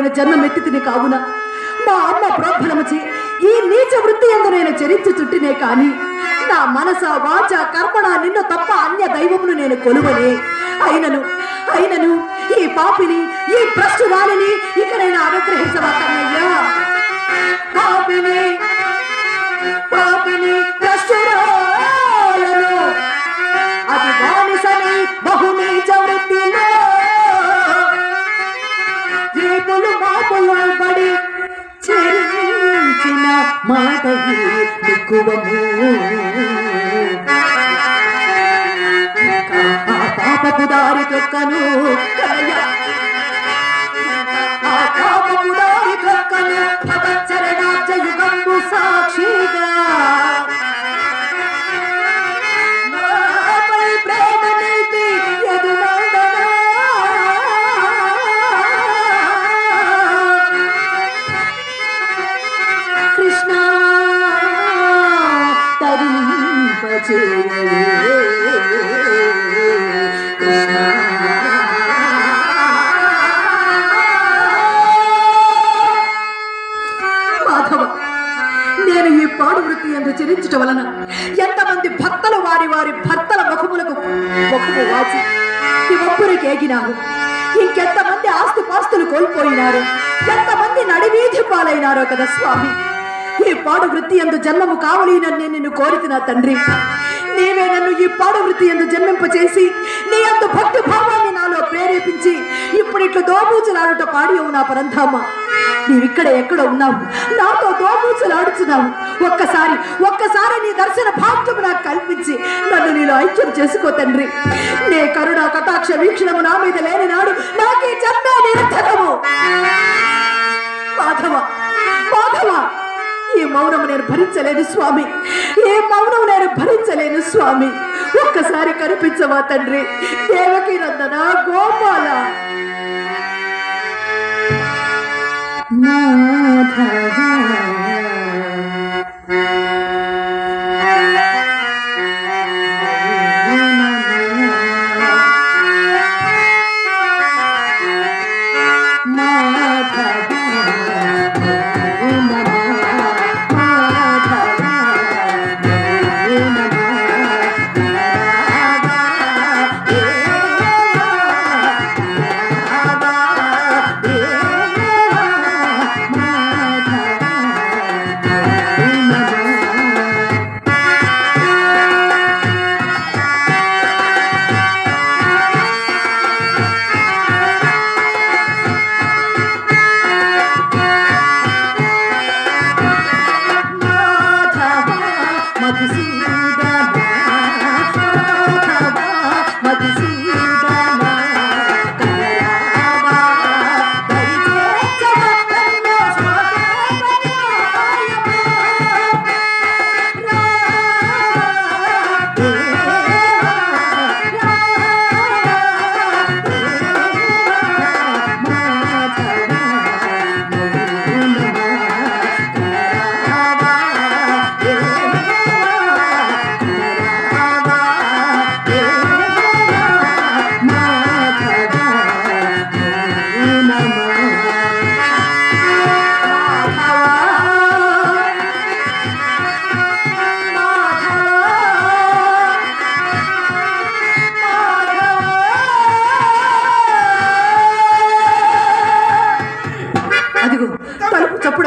నేను జన్మమెత్తితిని కావున మా అమ్మ ప్రోద్బలముచి ఈ నీచ వృత్తి యందు నేను చరించి చుట్టినే కాని నా మనస వాచ కర్మణ నిన్ను తప్ప అన్య దైవమును నేను కొలువనే. అయినను ఈ పాపిని ఈ భ్రష్టురాలిని ఇక నేను అనుగ్రహించవా కన్నయ్యా. పాపిని భ్రష్టురాలను అది బానిసని బహునీచ వృత్తిలో రేపులు మాపులు పడి చెరించిన మాటవి ఎక్కువము. ఆ పాపపు దారి తొక్కను కలయ ఆ పాపపు దారి తొక్కను భగచ్చరణాబ్జ యుగంబు సాక్షిగా నాపై ప్రేమ నిలిపి ఎదునందనా కృష్ణ తరింపచేయవే కృష్ణ. మాధవ, నేను ఈ పాడు వృత్తి యందు చరించటం వలన ఎంతమంది భక్తులు వారి వారి భర్తల ముఖములకు ముఖము వాచి ఒప్పురికేగినారు. ఇంకెంతమంది ఆస్తిపాస్తులు కోల్పోయినారు, ఎంతమంది నడివీధి పాలైనారో కదా స్వామి. ఈ పాడు వృత్తి యందు జన్మము కావలేనని నేను నిన్ను కోరిన తండ్రి, నీవే నన్ను ఈ పాడు వృత్తి యందు జన్మింపచేసి నీ అంత భక్తి భావాన్ని నాలో ప్రేరేపించి ఇప్పుడు ఇట్లు దోబూచులాడుట పాడియవు నా పరంధామ. నీవిక్కడ ఎక్కడ ఉన్నావు, నాతో దోబూచులాడుచున్నావు. ఒక్కసారి నీ దర్శన భాగ్యము నాకు కల్పించి నన్ను నీలో ఐక్యం చేసుకో తండ్రి. నే కరుణ కటాక్ష వీక్షణము నా మీద లేని నాడు నాకే జన్మే నిరర్థకము. మాధవ, ఈ మౌనము నేను భరించలేను స్వామి, ఏ మౌనం నేను భరించలేను స్వామి. ఒక్కసారి కనిపించవా తండ్రి. దేవకీ నందన గోపాల మాధవ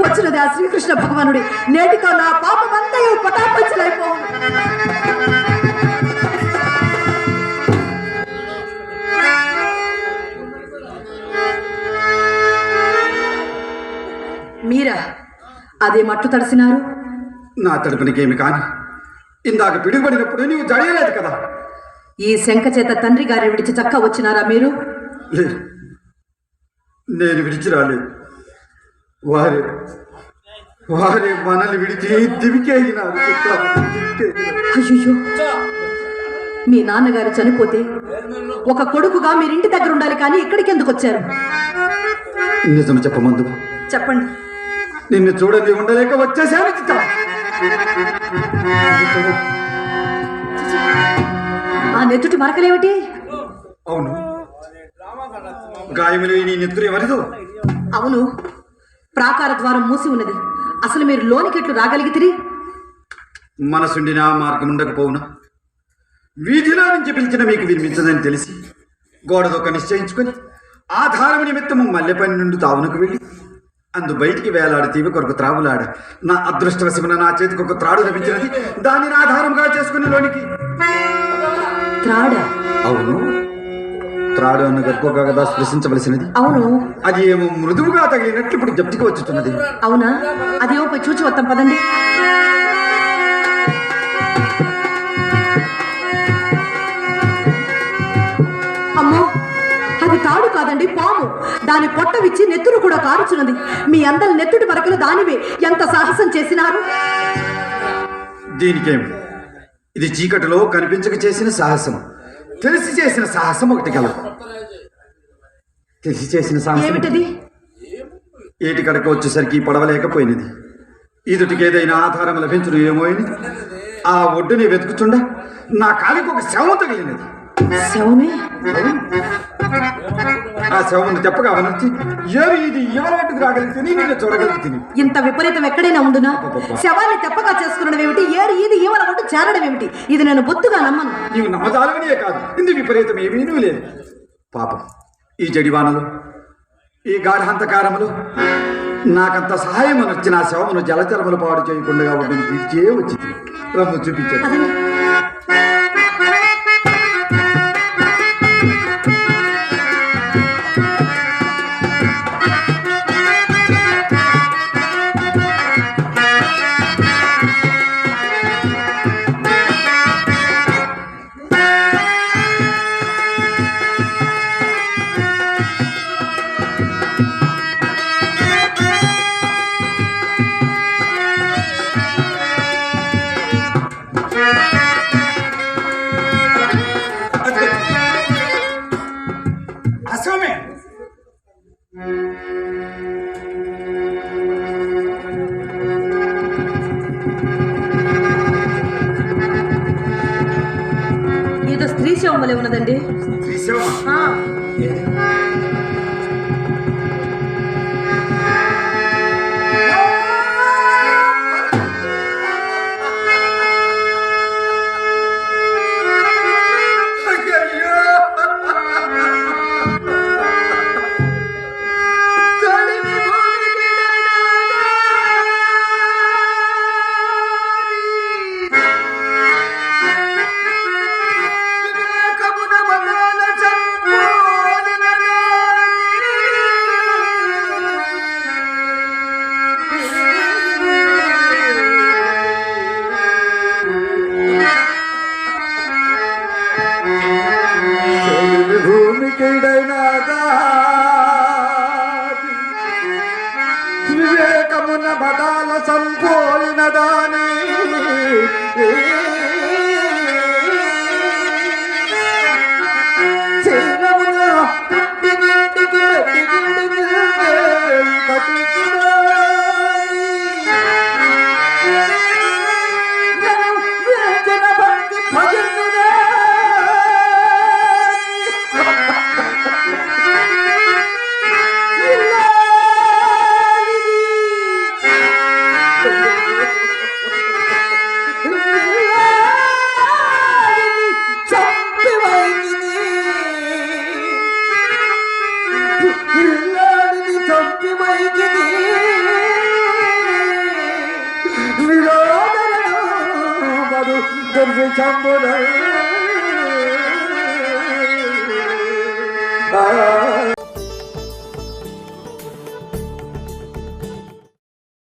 వచ్చినది ఆ శ్రీకృష్ణ భగవానుడి. నేటితో నా పాపమంతయు పటాపంచలైపోవు. మీరా అదే మట్టు తడిసినారు? నా తడుపునికేమి కాని ఇందాక పిడుగుపడినప్పుడు నీవు జడయలేదు కదా. ఈ శంఖ చేత తండ్రి గారి విడిచి చక్క వచ్చినారా మీరు? లేదు, నేను విడిచి రాలేదు. వారి మనల్ని విడిచి దివికేగినారు. అయ్యో, మీ నాన్నగారు చనిపోతే ఒక కొడుకుగా మీరింటి దగ్గర ఉండాలి, కానీ ఇక్కడికి ఎందుకు వచ్చారు? నిజం చెప్పమందు. చెప్పండి. నిన్ను చూడని ఉండలేక వచ్చేసాను. ఆ నెత్తుటి మరకలేమిటి? అవును, గాయములు నీ నెత్తురు ఎవరిదో? అవును, ప్రాకార ద్వారం మూసి ఉన్నది. అసలు మీరు లోనికెట్లు రాగలిగితిరి? మనసుండినా మార్గం ఉండకపోవునా? వీధిలో నుంచి పిలిచిన మీకు వినిపించదని తెలిసి గోడదొక్క నిశ్చయించుకొని ఆధారం నిమిత్తము మల్లెపని నుండి తావునకు వెళ్ళి అందు బయటికి వేలాడు తీవి కొరకు త్రావులాడ నా అదృష్టవశమున నా చేతికి ఒక త్రాడు లభించినది. దానిని ఆధారంగా చేసుకుని లోనికి. త్రాడా? అవును, త్రాడు అన్న గొప్పగా కదా స్పృశించవలసినది. అవును, అది ఏమో మృదువుగా తగిలినట్లు ఇప్పుడు జప్తికి వచ్చుతున్నది. అవునా? అదేమో పోయి చూచి వస్తాం పదండి. అమ్మో, అది తాడు కాదండి, పాము. దాని పొట్ట విచ్చి నెత్తురు కూడా కారుచున్నది. మీ అందరి నెత్తుడి మరకలు దానివే. ఎంత సాహసం చేసినారు! దీనికేమి, ఇది చీకటిలో కనిపించక చేసిన సాహసం. తెలిసి చేసిన సాహసం ఒకటి కలదు. తెలిసి చేసిన సాహసం ఏమిటది? ఏటి కడక వచ్చేసరికి పడవలేకపోయినది. ఇదుటికి ఏదైనా ఆధారం లభించను ఏమో అని ఆ ఒడ్డుని వెతుకుచుండ నా కాలికి ఒక శవం తగిలినది. శవమే? ఆ శవమును తెప్పగా అవనొచ్చి ఏమి ఇది ఎవరట్టుకు రాగలిగితే నేను చూడగలిగితే. ఇంత విపరీతం ఎక్కడైనా ఉండునా? శవాన్ని తెప్పగా చేసుకునడం ఏమిటి? ఏరు ఇది ఈవల ఒడ్డు చేరడం ఏమిటి? ఇది నేను బొత్తుగా నమ్మను. నీవు నమ్మజాలవనియే కాదు, ఇందు విపరీతం ఏమీ లేదు. పాపం, ఈ జడివానలు, ఈ గాఢాంతకారములు నాకంత సహాయం వచ్చి నా శవమును జలచరములు పాడు చేయకుండా ఉండని పిలిచే వచ్చింది. రమ్ము చూపించాడు. ఏదో స్త్రీ శవం వలె ఉన్నదండి. వివేకమున బదాల సంపోలిన దాని Chambo